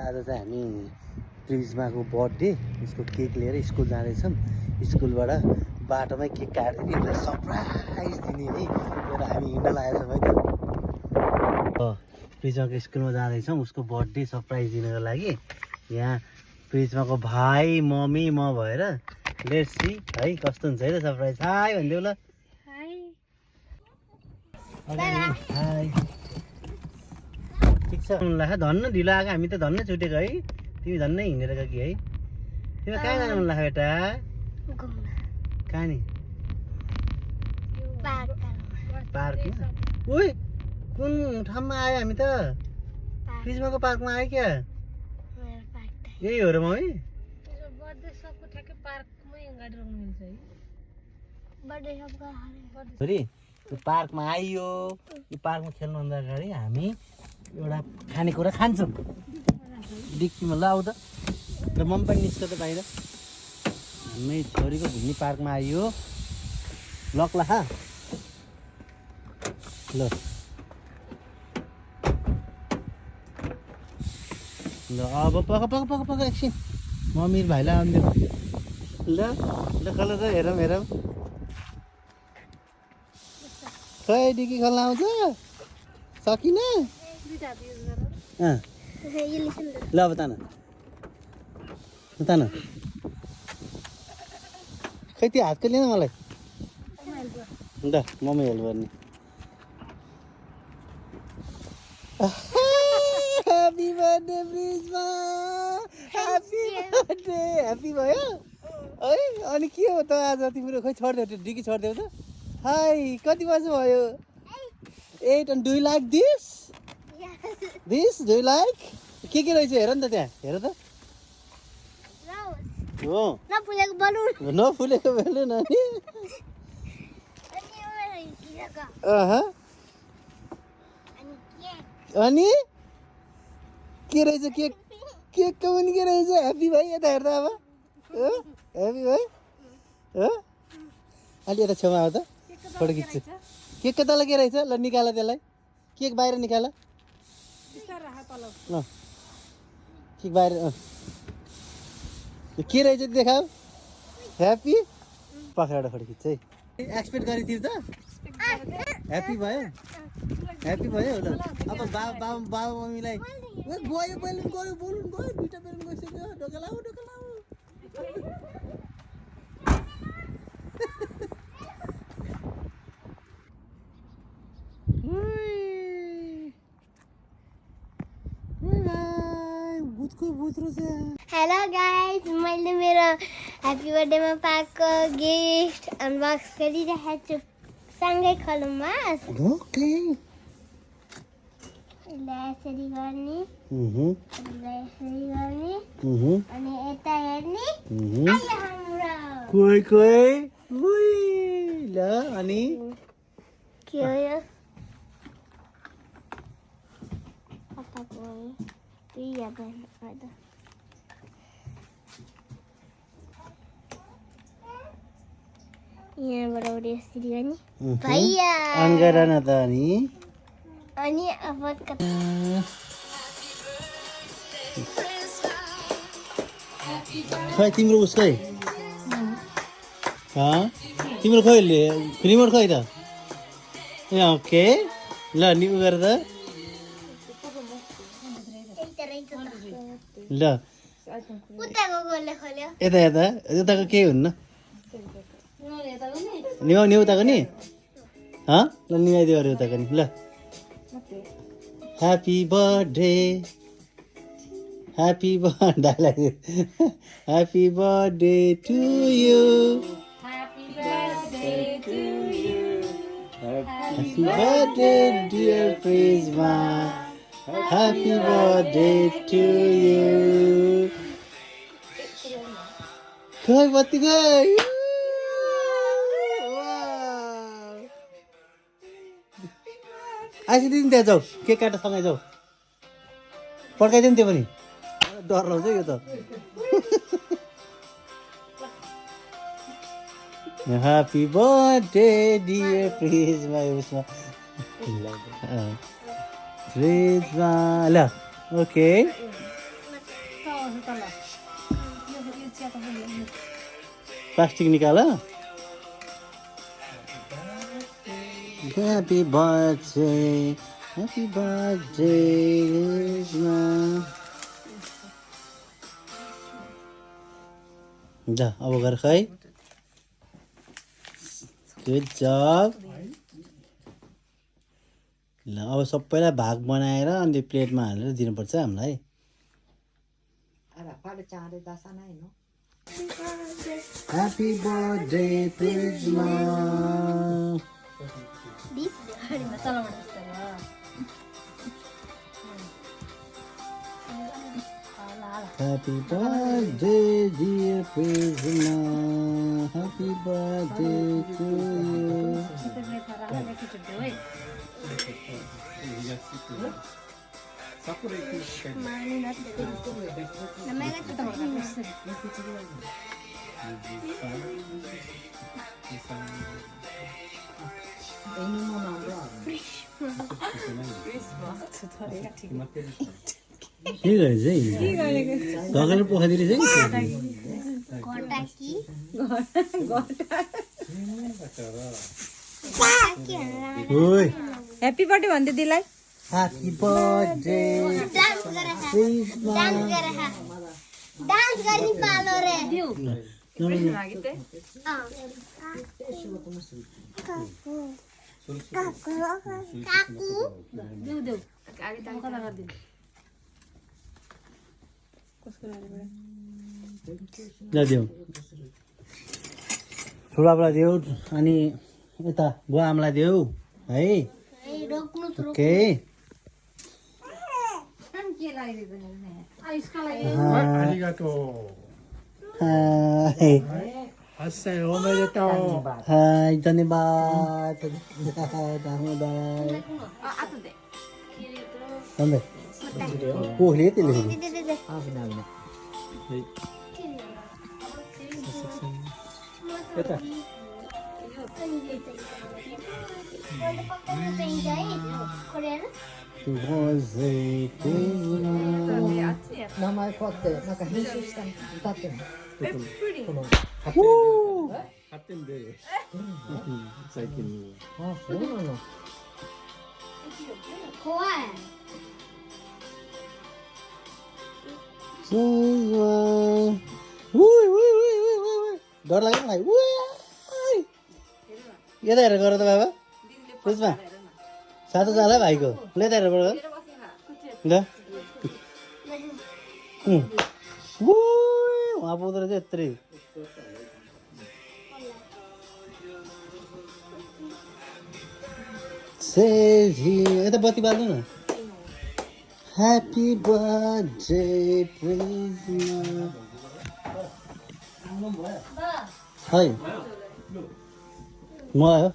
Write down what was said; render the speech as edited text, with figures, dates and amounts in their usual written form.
आज चाहिँ हामी प्रिजमाको बर्थडे उसको केक लिएर स्कुल जाँदैछौँ। स्कुलबाट बाटोमै केक काटिदिने उसलाई सरप्राइज दिने है। तर हामी हिँड्न लागेको छौँ है त। प्रिजमाको स्कुलमा जाँदैछौँ उसको बर्थडे सरप्राइज दिनको लागि। यहाँ प्रिजमाको भाइ मम्मी म भएर लेट्स सी है कस्तो हुन्छ है त सरप्राइज। हाई भनिदेऊ ल। हाई ठिक छ धन्न ढिलो आएको हामी त धन्न छुटेको है। तिमी धन्नै हिँडेर गयो कि है। तिमीलाई कहाँ जानु मन लाग्यो बेटा? कहाँ नि? पार्कमा? उही कुन ठाउँमा आयो हामी त? प्रिजमाको पार्कमा आयो क्या? यही हो र मम्मी? यो पार्कमा आइयो। यो पार्कमा खेल्नुभन्दा अगाडि हामी एउटा खानेकुरा खान्छौँ। डिक्कीमा ल आऊ त। र मम्मी पनि निस्क त बाहिर। हामी छोरीको घुम्ने पार्कमा आइयो। लक ला हा ल ल अब पक पक पक पक एकछिन मम्मी भाइलाई आउँदै ल ल खल त हेरौँ हेरौँ। खै डिकी खोल्न आउँछ सकिन। ल अब तान तान खै त्यो हातको लिएन मलाई ल मम्मी हेल्प गर्ने। Happy birthday Prisma happy birthday. Happy भयो है। अनि के हो त आज तिम्रो? खै छोडिदेऊ त्यो डिकी छोडिदेऊ त। हाई कति वर्ष भयो? 8 and do you like this? This do you like? के रहेछ हेर नि त त्यहाँ हेर त। हो नफुलेको बेलुन अनि अनि के रहेछ केक? केकको पनि के रहेछ? ह्याप्पी भाइ यता हेर्दा अब ह्याप्पी भाइ हो। अलि यता छेउमा आऊ त फोटो खिच्छु। केकको तल के रहेछ? ल निकाल त्यसलाई। केक बाहिर निकाल ल। केक बाहिर के रहेछ देखाऊ। ह्याप्पी पक्राबाट फोटो खिच्छ है। एक्सपेक्ट गरेको थियौ त? ह्याप्पी भयो? ह्याप्पी भयो ल। अब बाबा मम्मीलाई गयो बेलुन गयो बोल्नु गयो दुईवटा बेलुन गइसक्यो। ढोका लाऊ ढोका लाऊ। हेलो गाइस, मैले मेरो ह्याप्पी बर्थडेमा पाएको गिफ्ट अनबक्स गरिरहेको छु। सँगै खोलौँमा ओके यसरी गर्ने यसरी गर्ने अनि यता हेर्ने हाम्रो कोही कोही ल। अनि के हो यो? यहाँबाट यसरी गर्ने भैया अङ्गरा न त अनि अब खै तिम्रो उसकै तिम्रो खोइ रिमोट खोइ त ए ओके ल निको गर त ल। यता यता यताको केही हुन्न। निभाउने उताको नि ल निभाइदियो अरे उताको नि ल। Happy birthday happy birthday happy birthday to you happy birthday dear Prisma happy birthday to you. खै बत्ती गयो। आइसिदिनु त्यहाँ जाऊ केक काट सँगै जाऊ। पड्काइदियो नि त्यो पनि डर लाउँछ यो त। ह्याप्पी बर्थडे डियर प्रिजमा उसमा फ्रिजमा ल ओके प्लास्टिक निकाल ह्याप्पी बर्थडे रेजमा जा अब गर खै गुड जब ल अब सबैलाई भाग बनाएर अनि त्यो प्लेटमा हालेर दिनुपर्छ हामीलाई happy birthday Prisma Happy birthday, dear Prisma. Happy birthday to you. के गरेछ है ढकले पोखाइदिएछ नि ह्याप्पी बर्थडे भन्दै दिलाई ह्याप्पी बर्थडे डान्स गर्ने पालो रे काकु देऊ ठुलाबुढा देऊ अनि यता बुवा आमालाई देऊ है ओके हाय धन्यवाद कोहले त्यसले名前こうやってなんか編集したの歌ってるの。買ってんで最近あ、そうなの。怖いडर लाग्यो मलाई यता हेरेर गर त बाबा पुष्पा सातो जाला भाइको ल यता हेरेर गर ल उहाँ पुग्दो रहेछ यत्रै यता बत्ती बाल्नु न ह्याप्पी बर्थडे प्रिजमा है मलाई हो